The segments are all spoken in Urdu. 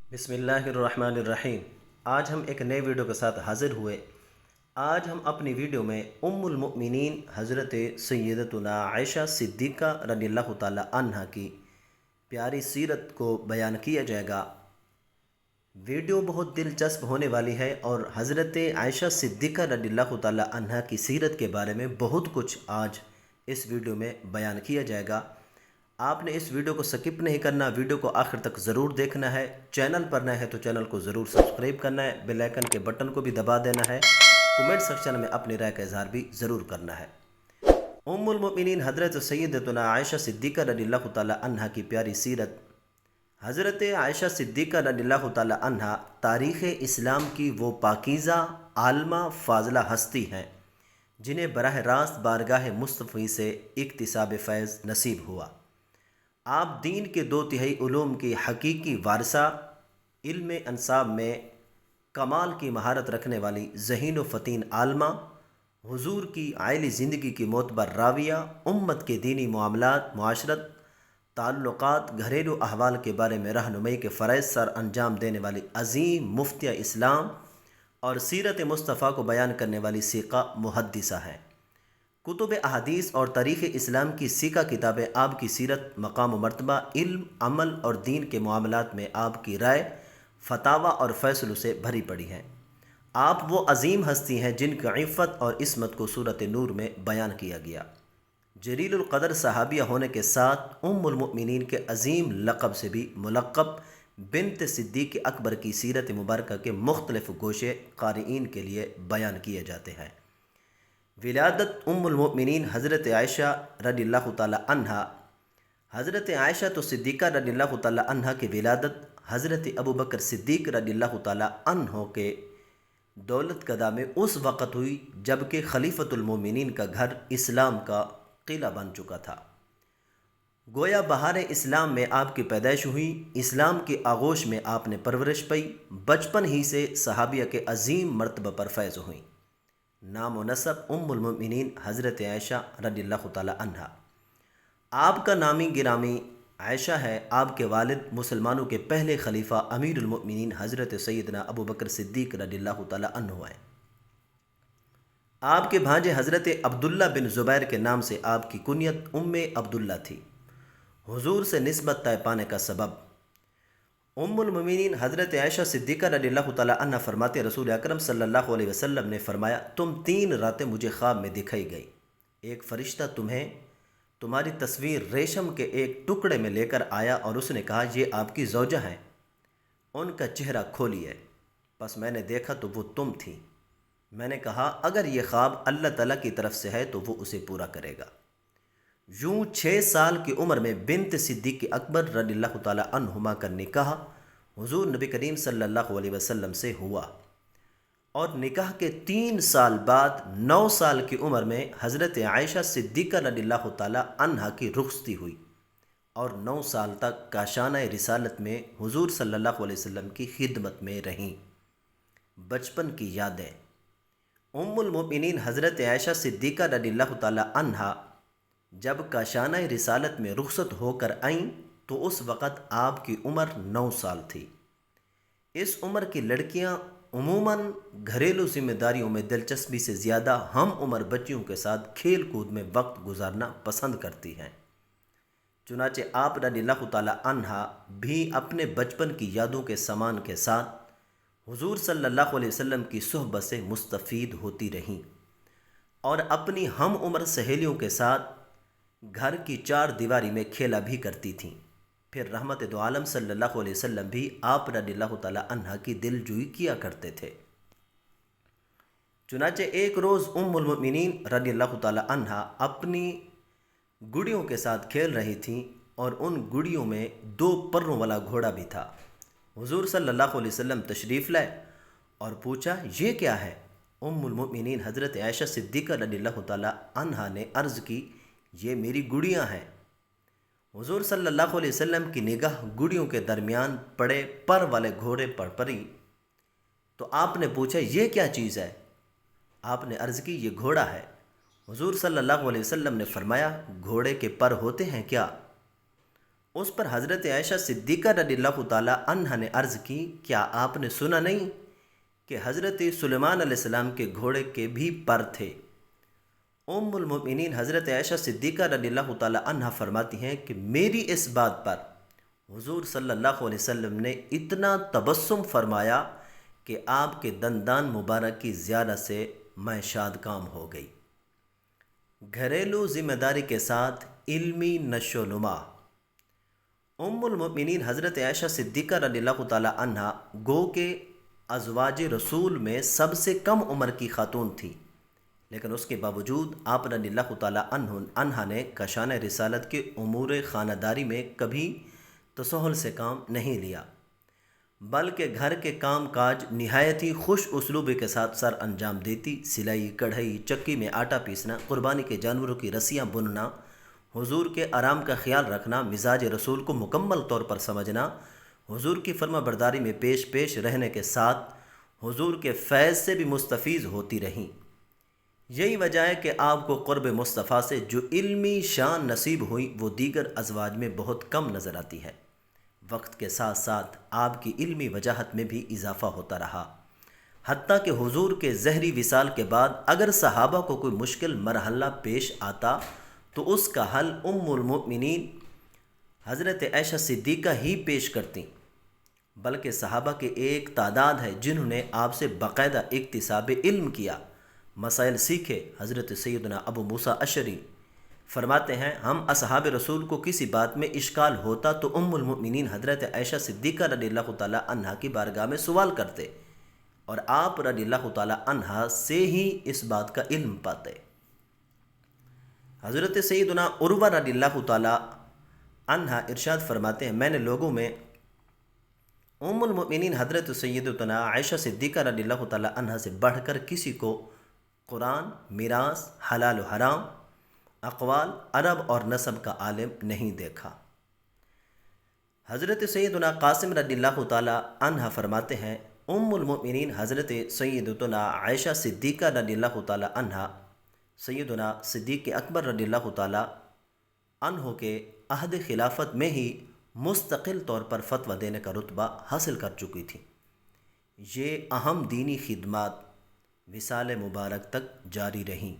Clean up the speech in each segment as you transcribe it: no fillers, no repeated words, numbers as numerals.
بسم اللہ الرحمن الرحیم۔ آج ہم ایک نئے ویڈیو کے ساتھ حاضر ہوئے۔ آج ہم اپنی ویڈیو میں ام المؤمنین حضرت سیدتنا عائشہ صدیقہ رضی اللہ تعالی عنہ کی پیاری سیرت کو بیان کیا جائے گا۔ ویڈیو بہت دلچسپ ہونے والی ہے اور حضرت عائشہ صدیقہ رضی اللہ تعالی عنہ کی سیرت کے بارے میں بہت کچھ آج اس ویڈیو میں بیان کیا جائے گا۔ آپ نے اس ویڈیو کو سکپ نہیں کرنا، ویڈیو کو آخر تک ضرور دیکھنا ہے۔ چینل پر نئے ہے تو چینل کو ضرور سبسکرائب کرنا ہے، بیل آئیکن کے بٹن کو بھی دبا دینا ہے، کومنٹ سیکشن میں اپنی رائے کا اظہار بھی ضرور کرنا ہے۔ ام المؤمنین حضرت سیدتنا عائشہ صدیقہ رضی اللہ تعالی عنہ کی پیاری سیرت۔ حضرت عائشہ صدیقہ رضی اللہ تعالی عنہ تاریخ اسلام کی وہ پاکیزہ عالمہ فاضلہ ہستی ہیں جنہیں براہ راست بارگاہ مصطفی سے اکتساب فیض نصیب ہوا۔ آپ دین کے 2/3 علوم کی حقیقی وارثہ، علم انساب میں کمال کی مہارت رکھنے والی ذہین و فطین عالمہ، حضور کی عائلی زندگی کی معتبر راویہ، امت کے دینی معاملات، معاشرت، تعلقات، گھریلو احوال کے بارے میں رہنمائی کے فرائض سر انجام دینے والی عظیم مفتیہ اسلام اور سیرت مصطفیٰ کو بیان کرنے والی سیقہ محدثہ ہیں۔ کتب احادیث اور تاریخ اسلام کی سیکھا کتابیں آپ کی سیرت، مقام و مرتبہ، علم، عمل اور دین کے معاملات میں آپ کی رائے، فتاویٰ اور فیصلوں سے بھری پڑی ہیں۔ آپ وہ عظیم ہستی ہیں جن کی عفت اور عصمت کو سورۃ نور میں بیان کیا گیا۔ جلیل القدر صحابیہ ہونے کے ساتھ ام المؤمنین کے عظیم لقب سے بھی ملقب بنت صدیق اکبر کی سیرت مبارکہ کے مختلف گوشے قارئین کے لیے بیان کیے جاتے ہیں۔ ولادت ام المؤمنین حضرت عائشہ رضی اللہ تعالی عنہ۔ حضرت عائشہ تو صدیقہ رضی اللہ تعالی عنہ کی ولادت حضرت ابوبکر صدیق رضی اللہ تعالی عنہ کے دولت قدہ میں اس وقت ہوئی جبکہ خلیفۃ المؤمنین کا گھر اسلام کا قلعہ بن چکا تھا۔ گویا بہار اسلام میں آپ کی پیدائش ہوئی، اسلام کی آغوش میں آپ نے پرورش پائی، بچپن ہی سے صحابیہ کے عظیم مرتبہ پر فیض ہوئیں۔ نام و نسب ام المؤمنین حضرت عائشہ رضی اللہ تعالی عنہ۔ آپ کا نامی گرامی عائشہ ہے۔ آپ کے والد مسلمانوں کے پہلے خلیفہ امیر المؤمنین حضرت سیدنا ابوبکر صدیق رضی اللہ تعالی عنہ ہیں۔ آپ کے بھانجے حضرت عبداللہ بن زبیر کے نام سے آپ کی کنیت ام عبداللہ تھی۔ حضور سے نسبت طے پانے کا سبب۔ ام المؤمنین حضرت عائشہ صدیقہ رضی اللہ تعالی عنہ فرماتے، رسول اکرم صلی اللہ علیہ وسلم نے فرمایا، تم 3 راتیں مجھے خواب میں دکھائی گئی۔ ایک فرشتہ تمہیں تمہاری تصویر ریشم کے ایک ٹکڑے میں لے کر آیا اور اس نے کہا، یہ آپ کی زوجہ ہیں، ان کا چہرہ کھولیے۔ پس میں نے دیکھا تو وہ تم تھی۔ میں نے کہا، اگر یہ خواب اللہ تعالیٰ کی طرف سے ہے تو وہ اسے پورا کرے گا۔ یوں 6 سال کی عمر میں بنت صدیق اکبر رضی اللہ تعالی عنہما کا نکاح حضور نبی کریم صلی اللہ علیہ وسلم سے ہوا، اور نکاح کے 3 سال بعد 9 سال کی عمر میں حضرت عائشہ صدیقہ رضی اللہ تعالی عنہ کی رخصتی ہوئی اور 9 سال تک کاشانہ رسالت میں حضور صلی اللہ علیہ وسلم کی خدمت میں رہیں۔ بچپن کی یادیں۔ ام المؤمنین حضرت عائشہ صدیقہ رضی اللہ تعالی عنہ جب کاشانہ رسالت میں رخصت ہو کر آئیں تو اس وقت آپ کی عمر 9 سال تھی۔ اس عمر کی لڑکیاں عموماً گھریلو ذمہ داریوں میں دلچسپی سے زیادہ ہم عمر بچیوں کے ساتھ کھیل کود میں وقت گزارنا پسند کرتی ہیں۔ چنانچہ آپ رضی اللہ تعالی عنہ بھی اپنے بچپن کی یادوں کے سامان کے ساتھ حضور صلی اللہ علیہ وسلم کی صحبت سے مستفید ہوتی رہیں اور اپنی ہم عمر سہیلیوں کے ساتھ گھر کی 4 دیواری میں کھیلا بھی کرتی تھیں۔ پھر رحمت دو عالم صلی اللہ علیہ وسلم بھی آپ رضی اللہ تعالی عنہ کی دل جوئی کیا کرتے تھے۔ چنانچہ ایک روز ام المؤمنین رضی اللہ تعالی عنہ اپنی گڑیوں کے ساتھ کھیل رہی تھیں اور ان گڑیوں میں 2 پروں والا گھوڑا بھی تھا۔ حضور صلی اللہ علیہ وسلم تشریف لائے اور پوچھا، یہ کیا ہے؟ ام المؤمنین حضرت عائشہ صدیقہ رضی اللہ تعالی عنہ نے عرض کی، یہ میری گڑیاں ہیں۔ حضور صلی اللہ علیہ وسلم کی نگاہ گڑیوں کے درمیان پڑے پر والے گھوڑے پر پڑی تو آپ نے پوچھا، یہ کیا چیز ہے؟ آپ نے عرض کی، یہ گھوڑا ہے۔ حضور صلی اللہ علیہ وسلم نے فرمایا، گھوڑے کے پر ہوتے ہیں کیا؟ اس پر حضرت عائشہ صدیقہ رضی اللہ تعالیٰ عنہا نے عرض کی، کیا آپ نے سنا نہیں کہ حضرت سلیمان علیہ السلام کے گھوڑے کے بھی پر تھے؟ ام المؤمنین حضرت عائشہ صدیقہ رضی اللہ تعالیٰ عنہا فرماتی ہیں کہ میری اس بات پر حضور صلی اللہ علیہ وسلم نے اتنا تبسم فرمایا کہ آپ کے دندان مبارک کی زیارت سے میں شاد کام ہو گئی۔ گھریلو ذمہ داری کے ساتھ علمی نشو و نما۔ ام المؤمنین حضرت عائشہ صدیقہ رضی اللہ تعالیٰ عنہا گو کہ ازواج رسول میں سب سے کم عمر کی خاتون تھی، لیکن اس کے باوجود آپ رضی اللہ تعالیٰ عنہا نے کشان رسالت کے امور خانہ داری میں کبھی تساہل سے کام نہیں لیا، بلکہ گھر کے کام کاج نہایت ہی خوش اسلوبی کے ساتھ سر انجام دیتی۔ سلائی، کڑھائی، چکی میں آٹا پیسنا، قربانی کے جانوروں کی رسیاں بننا، حضور کے آرام کا خیال رکھنا، مزاج رسول کو مکمل طور پر سمجھنا، حضور کی فرما برداری میں پیش رہنے کے ساتھ حضور کے فیض سے بھی مستفیض ہوتی رہیں۔ یہی وجہ ہے کہ آپ کو قرب مصطفیٰ سے جو علمی شان نصیب ہوئی وہ دیگر ازواج میں بہت کم نظر آتی ہے۔ وقت کے ساتھ ساتھ آپ کی علمی وجاہت میں بھی اضافہ ہوتا رہا، حتیٰ کہ حضور کے زہری وصال کے بعد اگر صحابہ کو کوئی مشکل مرحلہ پیش آتا تو اس کا حل ام المؤمنین حضرت عائشہ صدیقہ ہی پیش کرتیں، بلکہ صحابہ کے ایک تعداد ہے جنہوں نے آپ سے باقاعدہ اکتساب علم کیا، مسائل سیکھے۔ حضرت سیدنا ابو موسیٰ اشعری فرماتے ہیں، ہم اصحاب رسول کو کسی بات میں اشکال ہوتا تو ام المؤمنین حضرت عائشہ صدیقہ رضی اللہ تعالیٰ عنہا کی بارگاہ میں سوال کرتے اور آپ رضی اللہ تعالیٰ عنہا سے ہی اس بات کا علم پاتے۔ حضرت سیدنا عروہ رضی اللہ تعالیٰ عنہا ارشاد فرماتے ہیں، میں نے لوگوں میں ام المؤمنین حضرت سیدتنا عائشہ صدیقہ رضی اللہ تعالیٰ عنہا سے بڑھ کر کسی کو قرآن، میراث، حلال و حرام، اقوال، عرب اور نسب کا عالم نہیں دیکھا۔ حضرت سیدنا قاسم رضی اللہ تعالیٰ عنہ فرماتے ہیں، ام المؤمنین حضرت سیدتنا عائشہ صدیقہ رضی اللہ تعالیٰ عنہ سیدنا صدیق اکبر رضی اللہ تعالیٰ عنہ کے عہد خلافت میں ہی مستقل طور پر فتویٰ دینے کا رتبہ حاصل کر چکی تھی۔ یہ اہم دینی خدمات وصال مبارک تک جاری رہیں۔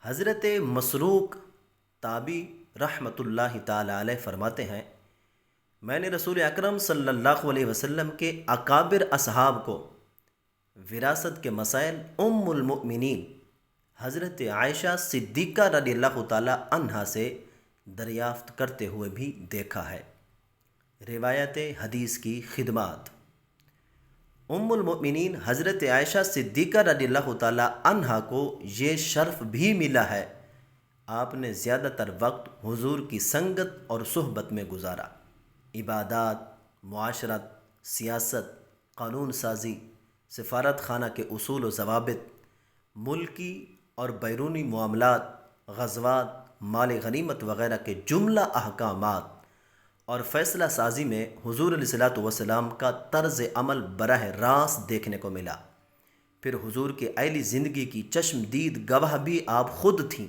حضرت مسروق تابی رحمۃ اللہ تعالی علیہ فرماتے ہیں، میں نے رسول اکرم صلی اللہ علیہ وسلم کے اکابر اصحاب کو وراثت کے مسائل ام المؤمنین حضرت عائشہ صدیقہ رضی اللہ تعالی عنہا سے دریافت کرتے ہوئے بھی دیکھا ہے۔ روایت حدیث کی خدمات۔ ام المؤمنین حضرت عائشہ صدیقہ رضی اللہ تعالی عنہا کو یہ شرف بھی ملا ہے، آپ نے زیادہ تر وقت حضور کی سنگت اور صحبت میں گزارا۔ عبادات، معاشرت، سیاست، قانون سازی، سفارت خانہ کے اصول و ضوابط، ملکی اور بیرونی معاملات، غزوات، مال غنیمت وغیرہ کے جملہ احکامات اور فیصلہ سازی میں حضور علیہ الصلوۃ والسلام کا طرز عمل براہ راست دیکھنے کو ملا۔ پھر حضور کے اہلی زندگی کی چشم دید گواہ بھی آپ خود تھیں،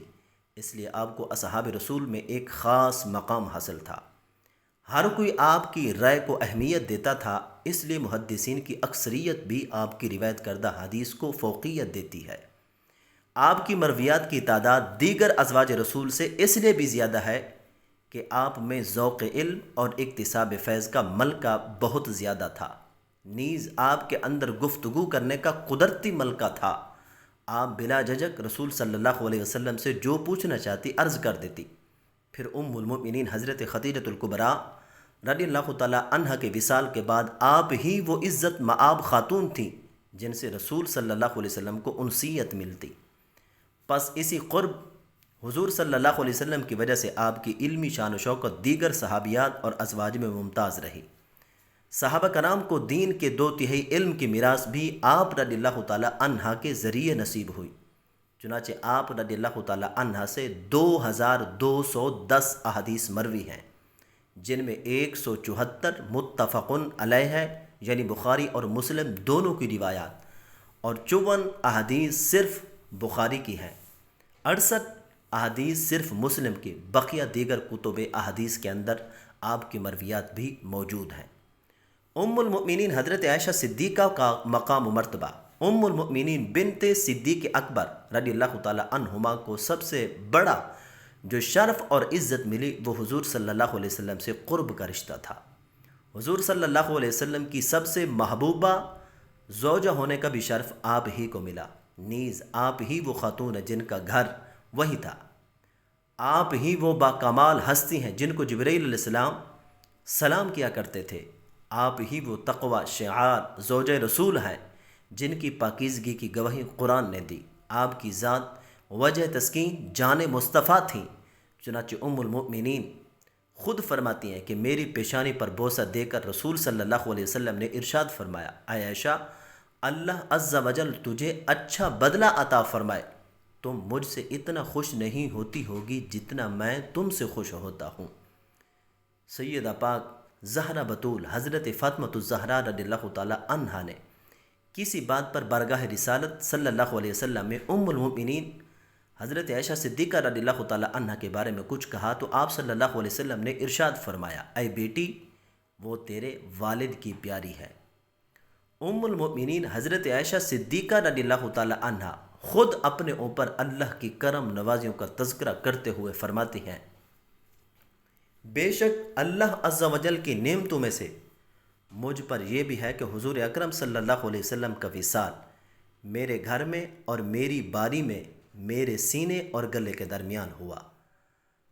اس لیے آپ کو اصحاب رسول میں ایک خاص مقام حاصل تھا۔ ہر کوئی آپ کی رائے کو اہمیت دیتا تھا، اس لیے محدثین کی اکثریت بھی آپ کی روایت کردہ حدیث کو فوقیت دیتی ہے۔ آپ کی مرویات کی تعداد دیگر ازواج رسول سے اس لیے بھی زیادہ ہے کہ آپ میں ذوق علم اور اکتساب فیض کا ملکہ بہت زیادہ تھا، نیز آپ کے اندر گفتگو کرنے کا قدرتی ملکہ تھا۔ آپ بلا جھجک رسول صلی اللہ علیہ وسلم سے جو پوچھنا چاہتی عرض کر دیتی۔ پھر ام المؤمنین حضرت خدیجہ الکبریٰ رضی اللہ تعالیٰ عنہ کے وصال کے بعد آپ ہی وہ عزت مآب خاتون تھیں جن سے رسول صلی اللہ علیہ وسلم کو انسیت ملتی۔ پس اسی قرب حضور صلی اللہ علیہ وسلم کی وجہ سے آپ کی علمی شان و شوکت دیگر صحابیات اور ازواج میں ممتاز رہی۔ صحابہ کرام کو دین کے 2/3 علم کی میراث بھی آپ رضی اللہ تعالیٰ عنہ کے ذریعے نصیب ہوئی، چنانچہ آپ رضی اللہ تعالیٰ عنہ سے 2210 احادیث مروی ہیں، جن میں 174 متفقن علیہ ہے، یعنی بخاری اور مسلم دونوں کی روایات، اور 54 احادیث صرف بخاری کی ہیں۔ 68 احادیث صرف مسلم کی، بقیہ دیگر کتب احادیث کے اندر آپ کی مرویات بھی موجود ہیں۔ ام المؤمنین حضرت عائشہ صدیقہ کا مقام و مرتبہ۔ ام المؤمنین بنت صدیق اکبر رضی اللہ تعالی عنہما کو سب سے بڑا جو شرف اور عزت ملی وہ حضور صلی اللہ علیہ وسلم سے قرب کا رشتہ تھا۔ حضور صلی اللہ علیہ وسلم کی سب سے محبوبہ زوجہ ہونے کا بھی شرف آپ ہی کو ملا، نیز آپ ہی وہ خاتون ہیں جن کا گھر وہی تھا۔ آپ ہی وہ باکمال ہستی ہیں جن کو جبرائیل علیہ السلام سلام کیا کرتے تھے۔ آپ ہی وہ تقوی شعار زوجہ رسول ہیں جن کی پاکیزگی کی گواہی قرآن نے دی۔ آپ کی ذات وجہ تسکین جان مصطفیٰ تھیں۔ چنانچہ ام المؤمنین خود فرماتی ہیں کہ میری پیشانی پر بوسہ دے کر رسول صلی اللہ علیہ وسلم نے ارشاد فرمایا، اے عائشہ، اللہ عز و جل تجھے اچھا بدلہ عطا فرمائے، تم مجھ سے اتنا خوش نہیں ہوتی ہوگی جتنا میں تم سے خوش ہوتا ہوں۔ سیدہ پاک زہرا بطول حضرت فاطمۃ الزہرا رضی اللہ تعالی عنہا نے کسی بات پر بارگاہ رسالت صلی اللہ علیہ وسلم میں ام المؤمنین حضرت عائشہ صدیقہ رضی اللہ تعالی عنہا کے بارے میں کچھ کہا تو آپ صلی اللہ علیہ وسلم نے ارشاد فرمایا، اے بیٹی، وہ تیرے والد کی پیاری ہے۔ ام المؤمنین حضرت عائشہ صدیقہ رضی اللہ تعالی عنہا خود اپنے اوپر اللہ کی کرم نوازیوں کا تذکرہ کرتے ہوئے فرماتی ہیں، بے شک اللہ عز و جل کی نعمتوں میں سے مجھ پر یہ بھی ہے کہ حضور اکرم صلی اللہ علیہ وسلم کا وصال میرے گھر میں اور میری باری میں میرے سینے اور گلے کے درمیان ہوا،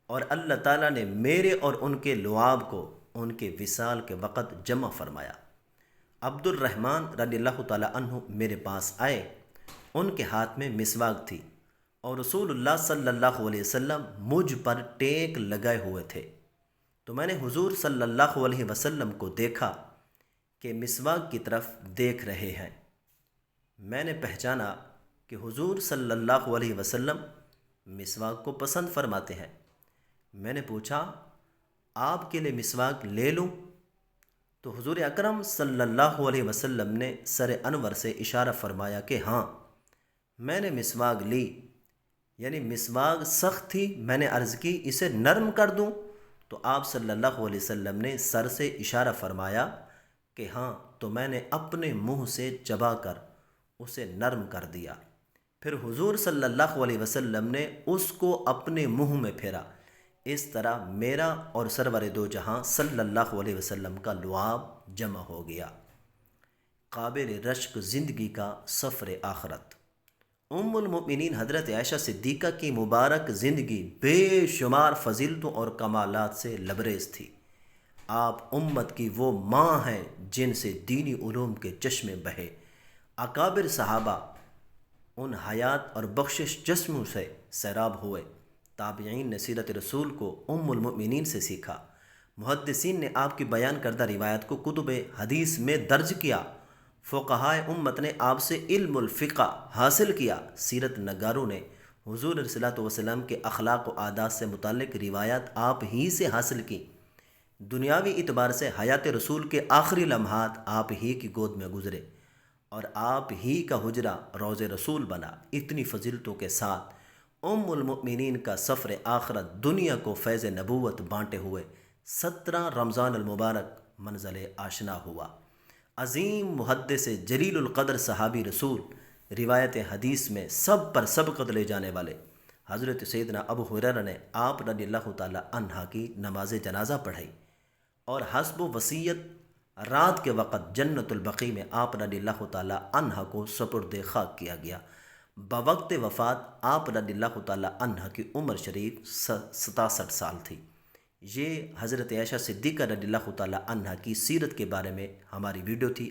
اور اللہ تعالیٰ نے میرے اور ان کے لعاب کو ان کے وصال کے وقت جمع فرمایا۔ عبد الرحمن رضی اللہ تعالیٰ عنہ میرے پاس آئے، ان کے ہاتھ میں مسواک تھی اور رسول اللہ صلی اللہ علیہ وسلم مجھ پر ٹیک لگائے ہوئے تھے، تو میں نے حضور صلی اللہ علیہ وسلم کو دیکھا کہ مسواک کی طرف دیکھ رہے ہیں۔ میں نے پہچانا کہ حضور صلی اللہ علیہ وسلم مسواک کو پسند فرماتے ہیں۔ میں نے پوچھا، آپ کے لیے مسواک لے لوں؟ تو حضور اکرم صلی اللہ علیہ وسلم نے سر انور سے اشارہ فرمایا کہ ہاں۔ میں نے مسواک لی، یعنی مسواک سخت تھی، میں نے عرض کی اسے نرم کر دوں؟ تو آپ صلی اللہ علیہ وسلم نے سر سے اشارہ فرمایا کہ ہاں، تو میں نے اپنے منہ سے چبا کر اسے نرم کر دیا۔ پھر حضور صلی اللہ علیہ وسلم نے اس کو اپنے منہ میں پھیرا۔ اس طرح میرا اور سرور دو جہاں صلی اللہ علیہ وسلم کا لعاب جمع ہو گیا۔ قابل رشک زندگی کا سفر آخرت۔ ام المؤمنین حضرت عائشہ صدیقہ کی مبارک زندگی بے شمار فضیلتوں اور کمالات سے لبریز تھی۔ آپ امت کی وہ ماں ہیں جن سے دینی علوم کے چشمے بہے۔ اکابر صحابہ ان حیات اور بخشش جسموں سے سیراب ہوئے۔ تابعین نے سیرت رسول کو ام المؤمنین سے سیکھا۔ محدثین نے آپ کی بیان کردہ روایت کو کتب حدیث میں درج کیا۔ فقہائے امت نے آپ سے علم الفقہ حاصل کیا۔ سیرت نگاروں نے حضور صلی اللہ علیہ وسلم کے اخلاق و عادات سے متعلق روایات آپ ہی سے حاصل کی۔ دنیاوی اعتبار سے حیات رسول کے آخری لمحات آپ ہی کی گود میں گزرے اور آپ ہی کا حجرہ روض رسول بنا۔ اتنی فضیلتوں کے ساتھ ام المؤمنین کا سفر آخرت دنیا کو فیض نبوت بانٹے ہوئے 17 رمضان المبارک منزل آشنا ہوا۔ عظیم محدث جلیل القدر صحابی رسول، روایت حدیث میں سب پر سبقت لے جانے والے حضرت سیدنا ابو ہریرہ نے آپ رضی اللہ تعالی عنہ کی نماز جنازہ پڑھائی اور حسب و وصیت رات کے وقت جنت البقیع میں آپ رضی اللہ تعالی عنہ کو سپرد خاک کیا گیا۔ بوقت وفات آپ رضی اللہ تعالی عنہ کی عمر شریف 67 سال تھی۔ یہ حضرت عائشہ صدیقہ رضی اللہ تعالی عنہ کی سیرت کے بارے میں ہماری ویڈیو تھی۔